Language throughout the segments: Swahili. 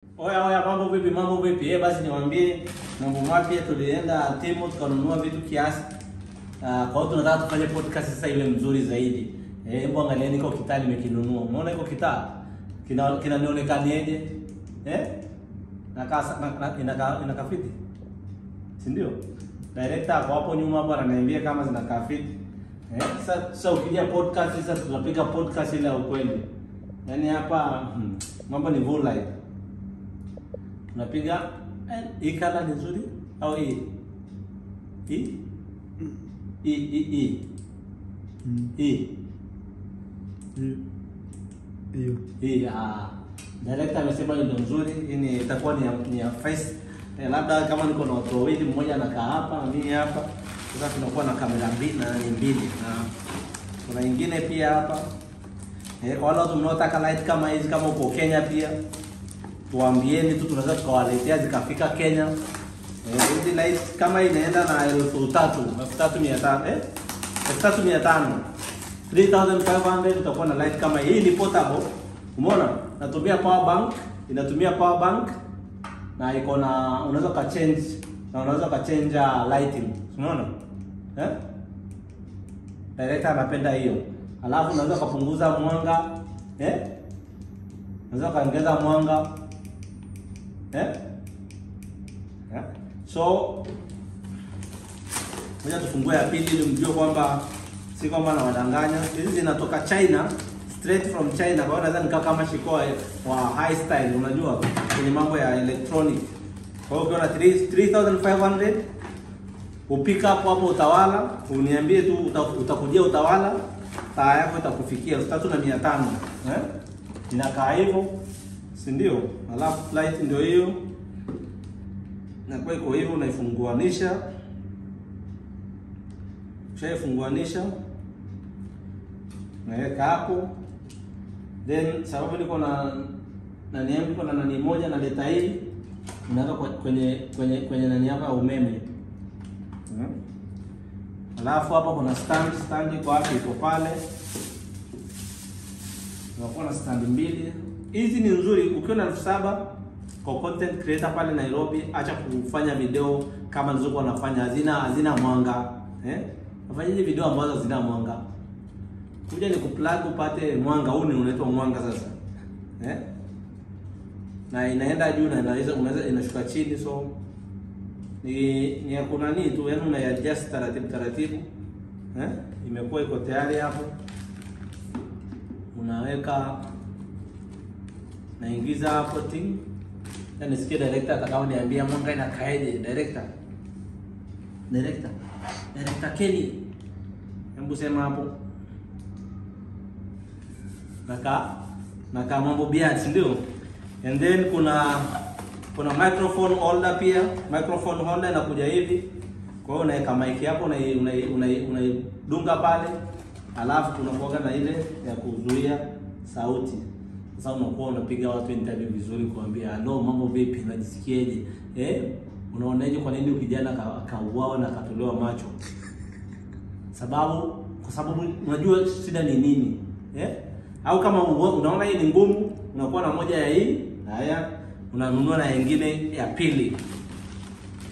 Oya, mambo vipi? Basi niwaambie mambo mapya. Tulienda Temu tukanunua vitu kiasi. Kwa hiyo tunataka tufanye podcast sasa ile mzuri zaidi. Hebu angalieni iko kitaa nimekinunua. Unaona iko kitaa? Kinanionekanieje? Inakafiti. Si ndio? Director kwa hapo nyuma hapa ananiambia kama zinakafiti. Sasa ukija podcast sasa tunapiga podcast ile ya ukweli. Yaani hapa mambo ni vulai. Tunapiga hii kala ni nzuri au hii? Hii? Hii. Director amesema ndio nzuri, hii itakuwa ni ya face. Labda kama niko na watu wawili, mmoja anakaa hapa na mimi hapa. Sasa tunakuwa na kamera mbili na kuna nyingine pia hapa. Kwa wale watu mnaotaka light kama hizi, kama uko Kenya pia tuambieni tu, tunaweza tukawaletea zikafika Kenya. Hizi light kama inaenda na 3,500 3,500 utakuwa na light kama hii. Ni portable, umeona? Inatumia power bank na iko na unaweza ka change lighting, umeona? Director anapenda hiyo. Alafu unaweza kupunguza mwanga, unaweza kaongeza mwanga. So ngoja tufungue ya pili ili mjue kwamba si kwamba na wadanganya. Hizi zinatoka China, straight from China. Kwa hiyo naweza nikaa kama shikoa wa high style, unajua kwenye mambo ya electronic. Kwa hiyo ukiona 3,500 upika hapo Utawala, uniambie tu utakujia Utawala, taa yako itakufikia 3,500. Inakaa hivyo, si ndio? Alafu light ndio hiyo. Na kwa iko hivyo unaifunguanisha. Funguanisha. Naweka hapo. Then sababu niko na nani moja na leta hii, unaweka kwenye nani hapa ya umeme. Alafu hapa kuna stand kwa hapo iko pale. Unakuwa na stand mbili. Hizi ni nzuri ukiwa na 7,000 kwa content creator pale Nairobi. Acha kufanya video kama nilizokuwa nafanya hazina mwanga. Nafanya video ambazo hazina mwanga. Kuja ni kuplug upate mwanga. Huu ni unaitwa mwanga sasa. Na inaenda juu na unaweza inashuka chini, so ni ya kuna nini tu, yaani una adjust taratibu. Imekuwa iko tayari hapo. Unaweka naingiza hapo ting. Na nisikie director atakao niambia mwanga inakaeje. Director Kenny, hebu sema hapo. Naka mambo biachi ndio. And then kuna microphone holder pia. Microphone holder inakuja hivi. Kwa hiyo unaweka mic yako unaidunga pale. Alafu tunakuwa na ile ya kuzuia sauti. Sasa unakuwa unapiga watu interview vizuri, kuambia hello, mambo vipi, unajisikiaje? Unaonaje kwa nini kijana kauawa na katolewa macho? Kwa sababu unajua shida ni nini? Au kama unaona hii ni ngumu, unakuwa na moja ya hii, haya unanunua na nyingine ya pili.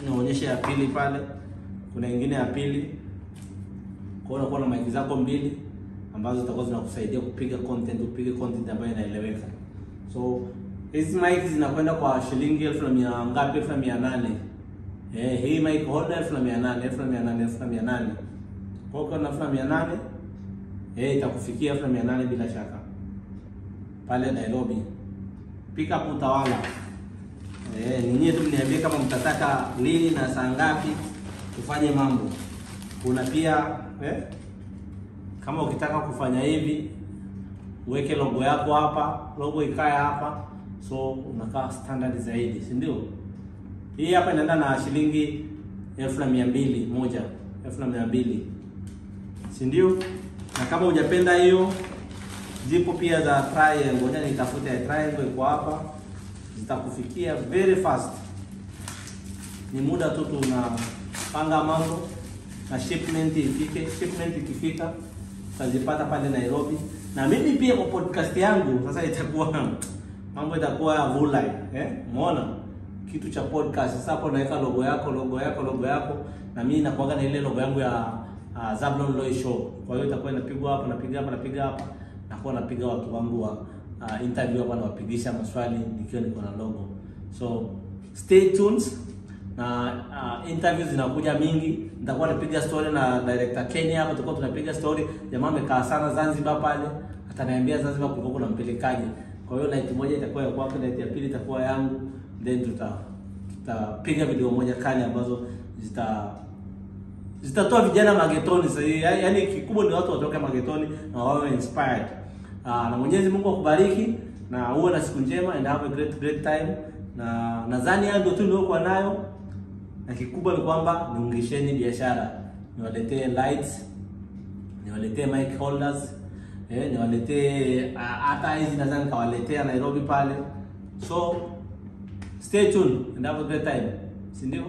Inaonyesha ya pili pale. Kuna nyingine ya pili. Kwa hiyo unakuwa na mic zako mbili ambazo zitakuwa zinakusaidia kupiga content ambayo inaeleweka. So hizi mic zinakwenda kwa shilingi 1,000 ngapi? 1,800. Hii mic holder 1,800. Kwa hiyo na 1,800 itakufikia 1,800 bila shaka. Pale Nairobi. Pick up Utawala. Ninyi tu mniambie kama mtataka lini na saa ngapi tufanye mambo. Kuna pia kama ukitaka kufanya hivi, uweke logo yako hapa, logo ikae hapa, so unakaa standard zaidi, si ndio? Hii hapa inaenda na shilingi 1,200 moja, 1,200. Si ndio? Na kama hujapenda hiyo, zipo pia za triangle. Ngoja nitafute ya triangle iko hapa. Zitakufikia very fast. Ni muda tu tunapanga mambo na shipment ifike. Shipment ikifika utazipata pale Nairobi. Na mimi pia kwa podcast yangu sasa itakuwa mambo itakuwa vulai, umeona kitu cha podcast. Sasa hapo unaweka logo yako, na mimi nakuaga na ile logo yangu ya Zablon Loy Show. Kwa hiyo itakuwa inapigwa hapa, napiga hapa, nakuwa napiga watu wangu wa interview hapa, nawapigisha maswali nikiwa niko na logo. So stay tuned, na interviews zinakuja mingi. Nitakuwa napiga story na director Kenya hapa, tutakuwa tunapiga story. Jamaa amekaa sana Zanzibar pale, ataniambia Zanzibar kulikuwa kuna mpelekaji. Kwa hiyo night moja itakuwa ya kwake, night ya pili itakuwa yangu, then tutapiga video moja kali ambazo zitatoa vijana magetoni. Sasa yani kikubwa ni watu watoke magetoni na wawe inspired. Na Mwenyezi Mungu akubariki na uwe na siku njema and have a great time. Na nadhani hayo ndio tu niliokuwa nayo, na kikubwa ni kwamba niungisheni biashara, niwaletee lights, niwaletee mic holders, niwaletee hata hizi nadhani nikawaletea Nairobi pale. So stay tuned and have a great time, si ndio?